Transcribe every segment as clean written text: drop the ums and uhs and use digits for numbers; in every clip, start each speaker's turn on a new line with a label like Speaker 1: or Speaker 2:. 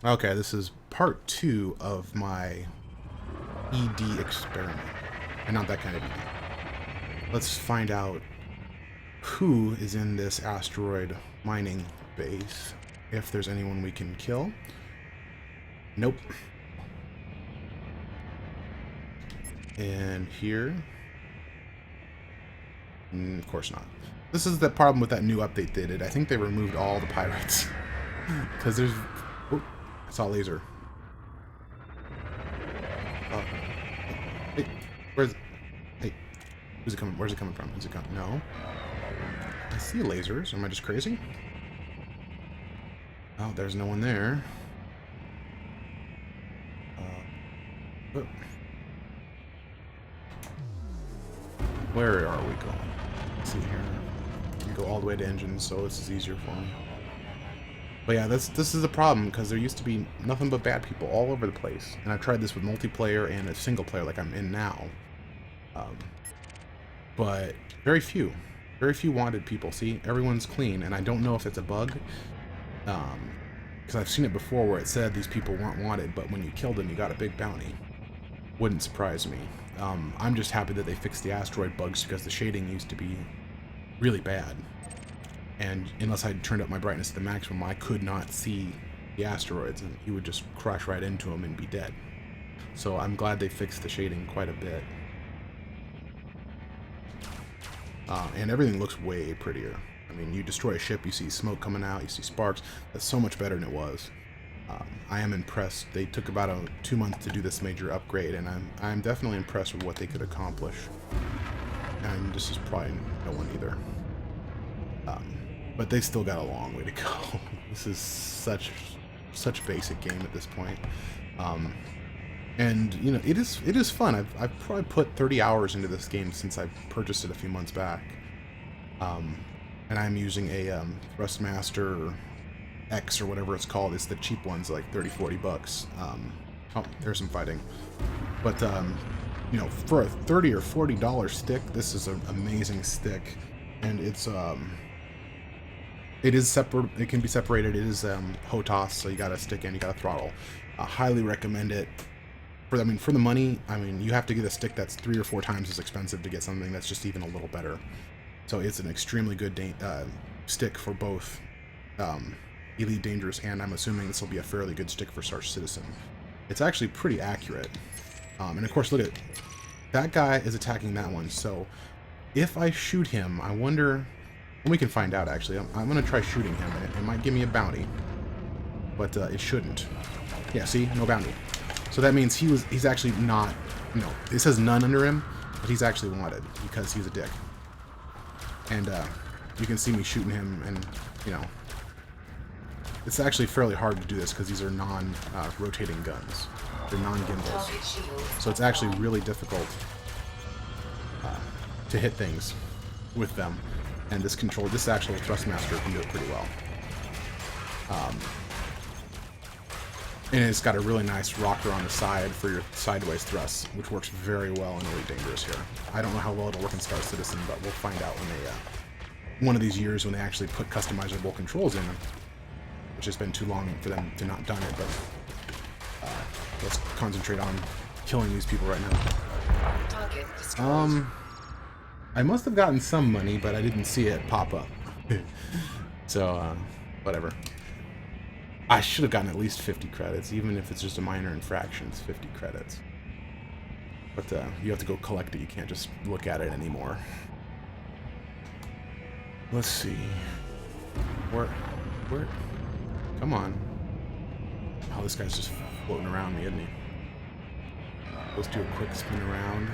Speaker 1: Okay, this is part 2 of my ED experiment. And not that kind of ED. Let's find out who is in this asteroid mining base. If there's anyone we can kill. Nope. And here. Of course not. This is the problem with that new update they did. I think they removed all the pirates. Because there's... Oh, I saw a laser. Oh. Hey, where's... Hey, who's it coming? Where's it coming from? Is it coming? No. I see lasers. Am I just crazy? Oh, there's no one there. Oh. Where are we going? Let's see here. You go all the way to engines, so this is easier for me. But yeah, this is a problem because there used to be nothing but bad people all over the place, and I've tried this with multiplayer and a single player like I'm in now. But very few wanted people. See, everyone's clean, and I don't know if it's a bug, because I've seen it before where it said these people weren't wanted, but when you killed them, you got a big bounty. Wouldn't surprise me. I'm just happy that they fixed the asteroid bugs because the shading used to be really bad. And unless I turned up my brightness to the maximum, I could not see the asteroids, and you would just crash right into them and be dead. So I'm glad they fixed the shading quite a bit. And everything looks way prettier. I mean, you destroy a ship, you see smoke coming out, you see sparks. That's so much better than it was. I am impressed. They took about 2 months to do this major upgrade, and I'm definitely impressed with what they could accomplish. And this is probably no one either. But they still got a long way to go. This is such basic game at this point. And you know, it is fun. I've probably put 30 hours into this game since I purchased it a few months back. And I'm using a Thrustmaster X or whatever it's called. It's the cheap ones, like 30-40 bucks. Oh, there's some fighting. But you know, for a $30 or $40 stick, this is an amazing stick, and it is separate. It can be separated. It is HOTAS, so you got a stick and you got a throttle. Highly recommend it. For the money, I mean, you have to get a stick that's 3 or 4 times as expensive to get something that's just even a little better. So it's an extremely good stick for both Elite Dangerous, and I'm assuming this will be a fairly good stick for Star Citizen. It's actually pretty accurate. And of course, look at that guy is attacking that one. So if I shoot him, I wonder. And we can find out, actually. I'm going to try shooting him, and it might give me a bounty. But it shouldn't. Yeah, see? No bounty. So that means he's actually not, you know, it says none under him, but he's actually wanted because he's a dick. And you can see me shooting him, and, you know, it's actually fairly hard to do this because these are non-rotating guns. They're non-gimbals. So it's actually really difficult to hit things with them. And this actual Thrustmaster can do it pretty well. And it's got a really nice rocker on the side for your sideways thrusts, which works very well in Elite Dangerous here. I don't know how well it'll work in Star Citizen, but we'll find out when they, one of these years when they actually put customizable controls in, which has been too long for them to not done it, but let's concentrate on killing these people right now. I must have gotten some money, but I didn't see it pop up. So, whatever. I should have gotten at least 50 credits, even if it's just a minor infraction, it's 50 credits. But you have to go collect it, you can't just look at it anymore. Let's see. Where? Come on. Oh, this guy's just floating around me, isn't he? Let's do a quick spin around.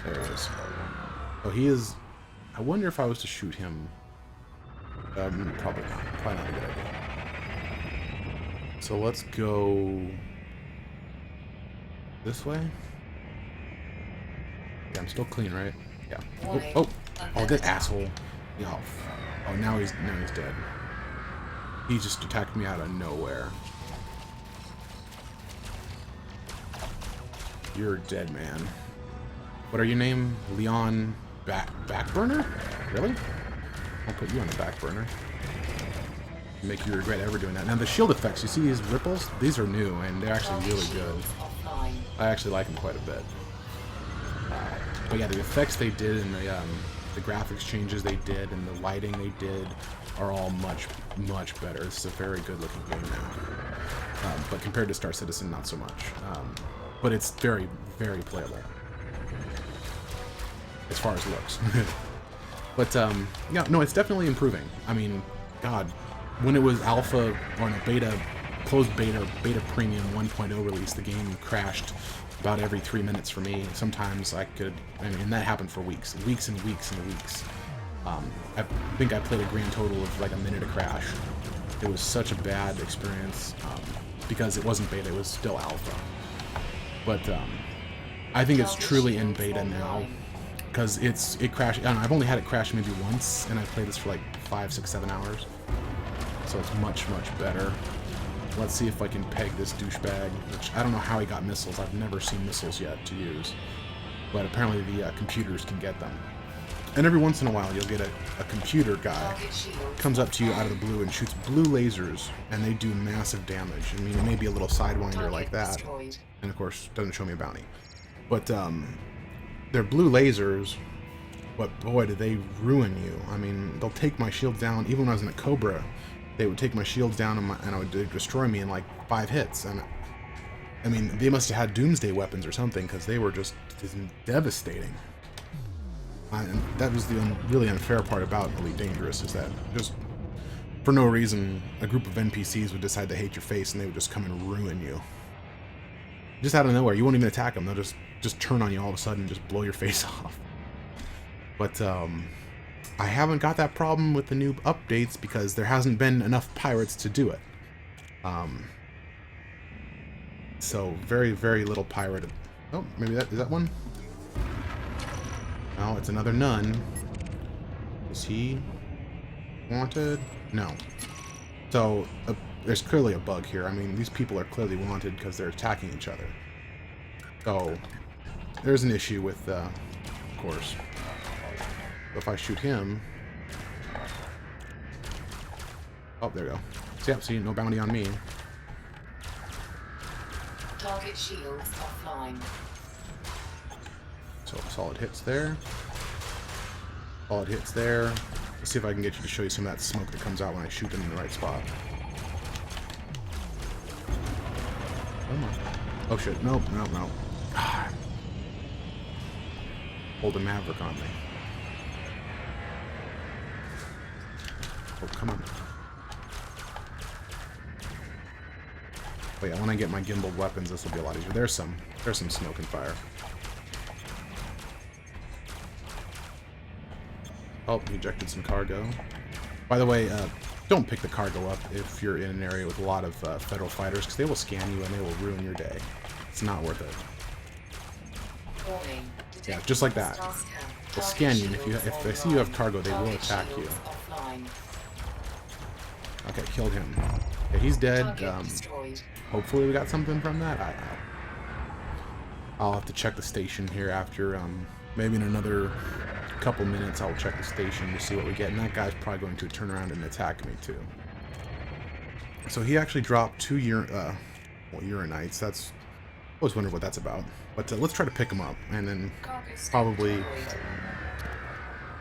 Speaker 1: There it is. Oh, he is... I wonder if I was to shoot him. Probably not. Probably not a good idea. So let's go... this way? Yeah, I'm still clean, right? Yeah. Oh, that asshole. Yeah. Oh, now he's dead. He just attacked me out of nowhere. You're dead, man. What are your name? Leon Backburner? Really? I'll put you on the back burner. Make you regret ever doing that. Now the shield effects, you see these ripples? These are new, and they're actually really good. I actually like them quite a bit. But yeah, the effects they did and the graphics changes they did and the lighting they did are all much, much better. This is a very good looking game now. But compared to Star Citizen, not so much. But it's very, very playable. As far as looks. But, yeah, no, it's definitely improving. I mean, God, when it was alpha, or no, beta, closed beta premium 1.0 release, the game crashed about every 3 minutes for me. Sometimes I mean, and that happened for weeks and weeks and weeks. I think I played a grand total of like a minute of crash. It was such a bad experience, because it wasn't beta, it was still alpha. But, I think it's truly in beta now. Because it crashed. I don't know, I've only had it crash maybe once, and I played this for like 5, 6, 7 hours. So it's much, much better. Let's see if I can peg this douchebag, which I don't know how he got missiles. I've never seen missiles yet to use. But apparently the computers can get them. And every once in a while you'll get a computer guy comes up to you out of the blue and shoots blue lasers, and they do massive damage. I mean, it may be a little sidewinder like that. And of course, doesn't show me a bounty. But, they're blue lasers, but boy, do they ruin you. I mean, they'll take my shields down. Even when I was in a Cobra, they would take my shields down and it would destroy me in like 5 hits. And I mean, they must have had doomsday weapons or something, because they were just devastating. And that was the really unfair part about Elite Dangerous, is that just for no reason, a group of NPCs would decide to hate your face and they would just come and ruin you. Just out of nowhere. You won't even attack them. They'll just turn on you all of a sudden and just blow your face off. But I haven't got that problem with the new updates because there hasn't been enough pirates to do it. So very, very little pirate. Oh, maybe is that one? No, it's another nun. Is he wanted? No. So there's clearly a bug here. I mean, these people are clearly wanted because they're attacking each other. So there's an issue with, of course. If I shoot him... Oh, there we go. So, yeah, see, no bounty on me.
Speaker 2: Target shields offline.
Speaker 1: So, solid hits there. Solid hits there. Let's see if I can get you to show you some of that smoke that comes out when I shoot them in the right spot. Come on. Oh, shit. Nope, nope, nope. Hold a Maverick on me. Oh, come on. Oh yeah, when I get my gimbaled weapons, this will be a lot easier. There's some smoke and fire. Oh, he ejected some cargo. By the way, don't pick the cargo up if you're in an area with a lot of federal fighters, because they will scan you and they will ruin your day. It's not worth it. Yeah, just like that. They'll scan you, and if they see you have cargo, they will attack you. Okay, killed him. Okay, he's dead. Hopefully we got something from that. I'll have to check the station here after, maybe in another couple minutes I'll check the station to see what we get. And that guy's probably going to turn around and attack me too. So he actually dropped 2 Uranites. That's... I always wondered what that's about. But let's try to pick him up and then probably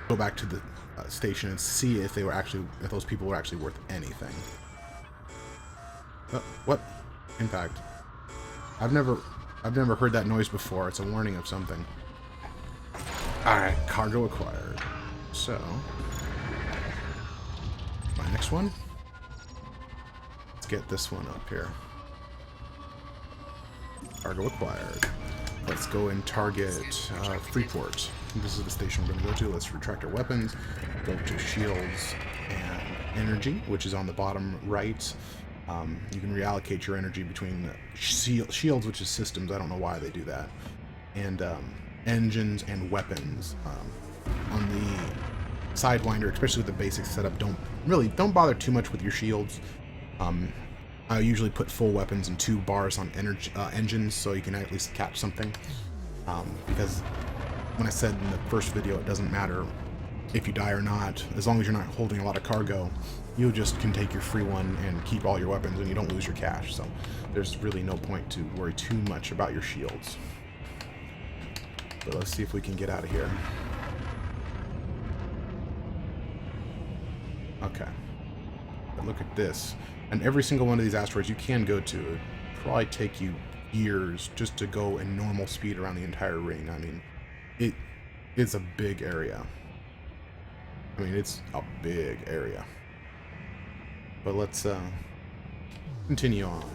Speaker 1: go back to the station and see if if those people were actually worth anything. What? In fact, I've never heard that noise before. It's a warning of something. Alright, cargo acquired. So, my next one. Let's get this one up here. Cargo acquired. Let's go and target Freeport. This is the station we're going to go to. Let's retract our weapons. Go to shields and energy, which is on the bottom right. You can reallocate your energy between shields, which is systems. I don't know why they do that. And engines and weapons. On the Sidewinder, especially with the basic setup, don't bother too much with your shields. I usually put full weapons and 2 bars on engines so you can at least catch something. Because when I said in the first video, it doesn't matter if you die or not, as long as you're not holding a lot of cargo, you just can take your free one and keep all your weapons and you don't lose your cash. So there's really no point to worry too much about your shields. But let's see if we can get out of here. Okay. But look at this. And every single one of these asteroids you can go to. It'd probably take you years just to go in normal speed around the entire ring. I mean, it's a big area. I mean, it's a big area. But let's continue on.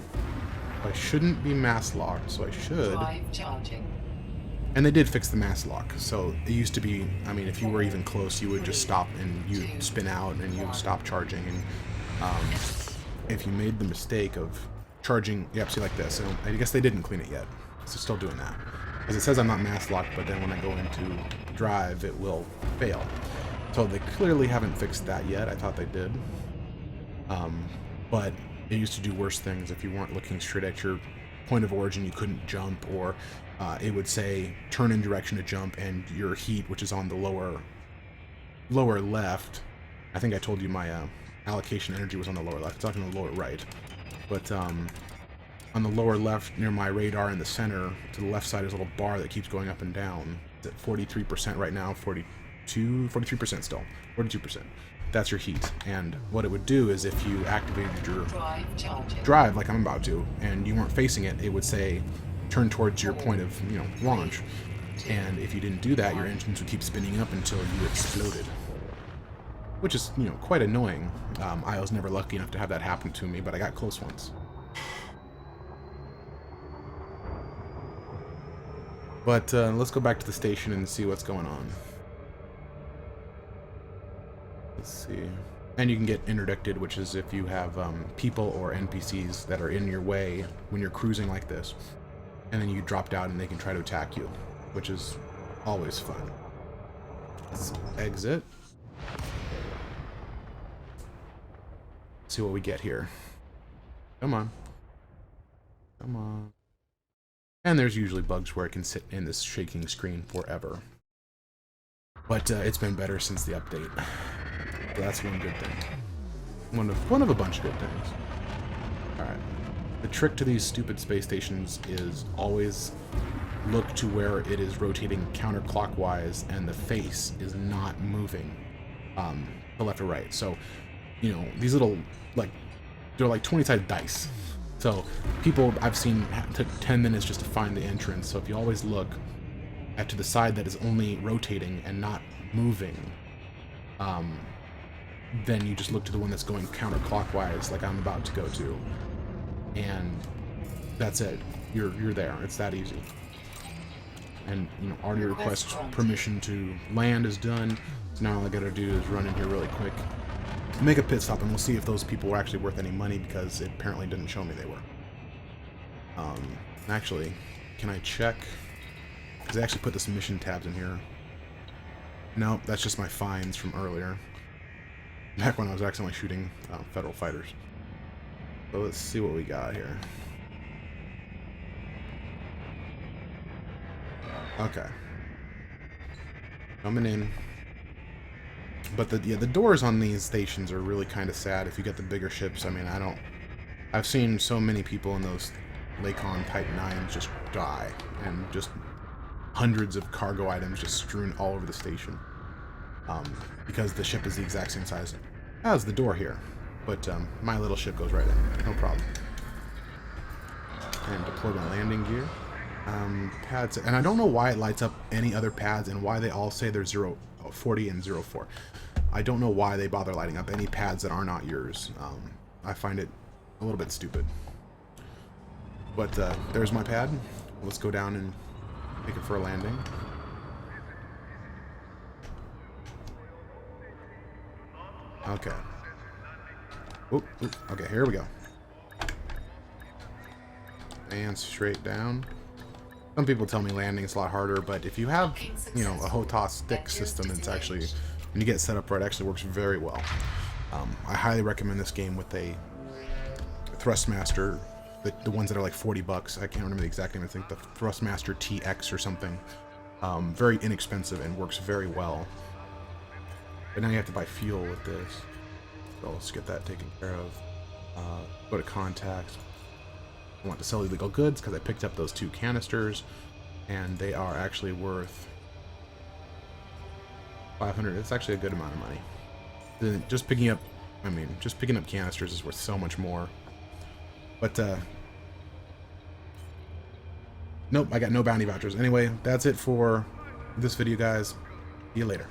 Speaker 1: I shouldn't be mass locked, so I should.
Speaker 2: Drive charging.
Speaker 1: And they did fix the mass lock. So it used to be, I mean, if you were even close, you would just stop and you'd spin out and you'd stop charging. And if you made the mistake of charging, yep, see like this. And I guess they didn't clean it yet. So still doing that. Because it says I'm not mass locked, but then when I go into drive, it will fail. So they clearly haven't fixed that yet. I thought they did. But it used to do worse things. If you weren't looking straight at your point of origin, you couldn't jump, or it would say turn in direction to jump, and your heat, which is on the lower left, I think I told you my allocation energy was on the lower left. It's not on the lower right. But on the lower left, near my radar in the center, to the left side is a little bar that keeps going up and down. It's at 43% right now, 43% still, 42%. That's your heat. And what it would do is if you activated your drive like I'm about to, and you weren't facing it, it would say turn towards your point of, launch. And if you didn't do that, your engines would keep spinning up until you exploded. Which is, quite annoying. I was never lucky enough to have that happen to me, but I got close once. But let's go back to the station and see what's going on. Let's see. And you can get interdicted, which is if you have people or NPCs that are in your way when you're cruising like this. And then you drop down and they can try to attack you, which is always fun. Let's exit. See what we get here. Come on. Come on. And there's usually bugs where it can sit in this shaking screen forever. But it's been better since the update. So that's one good thing. One of a bunch of good things. Alright. The trick to these stupid space stations is always look to where it is rotating counterclockwise and the face is not moving to left or right. So, these little, they're like 20-sided dice. So people I've seen took 10 minutes just to find the entrance. So if you always look to the side that is only rotating and not moving, then you just look to the one that's going counterclockwise, like I'm about to go to, and that's it. You're there. It's that easy. And already request permission to land is done. So now all I gotta do is run in here really quick, make a pit stop, and we'll see if those people were actually worth any money, because it apparently didn't show me they were. Actually, can I check? Because I actually put the submission tabs in here. No, that's just my fines from earlier. Back when I was accidentally shooting federal fighters. So let's see what we got here. Okay. Coming in. But the doors on these stations are really kind of sad if you get the bigger ships. I mean, I've seen so many people in those Lakon Type 9s just die, and just hundreds of cargo items just strewn all over the station. Because the ship is the exact same size as the door here. But my little ship goes right in, no problem. And deploy my landing gear. Pads, and I don't know why it lights up any other pads and why they all say they're 040 and 04. I don't know why they bother lighting up any pads that are not yours. I find it a little bit stupid. But there's my pad. Let's go down and make it for a landing. Okay. Oop, okay, here we go. And straight down. Some people tell me landing is a lot harder, but if you have, a HOTAS stick system, it's actually, when you get set up right, it actually works very well. I highly recommend this game with a Thrustmaster, the ones that are like $40. I can't remember the exact name. I think the Thrustmaster TX or something. Very inexpensive and works very well. But now you have to buy fuel with this. So let's get that taken care of. Go to contacts. I want to sell illegal goods because I picked up those 2 canisters, and they are actually worth 500. It's actually a good amount of money. Then just picking up, just picking up canisters is worth so much more. But nope, I got no bounty vouchers. Anyway, that's it for this video, guys. See you later.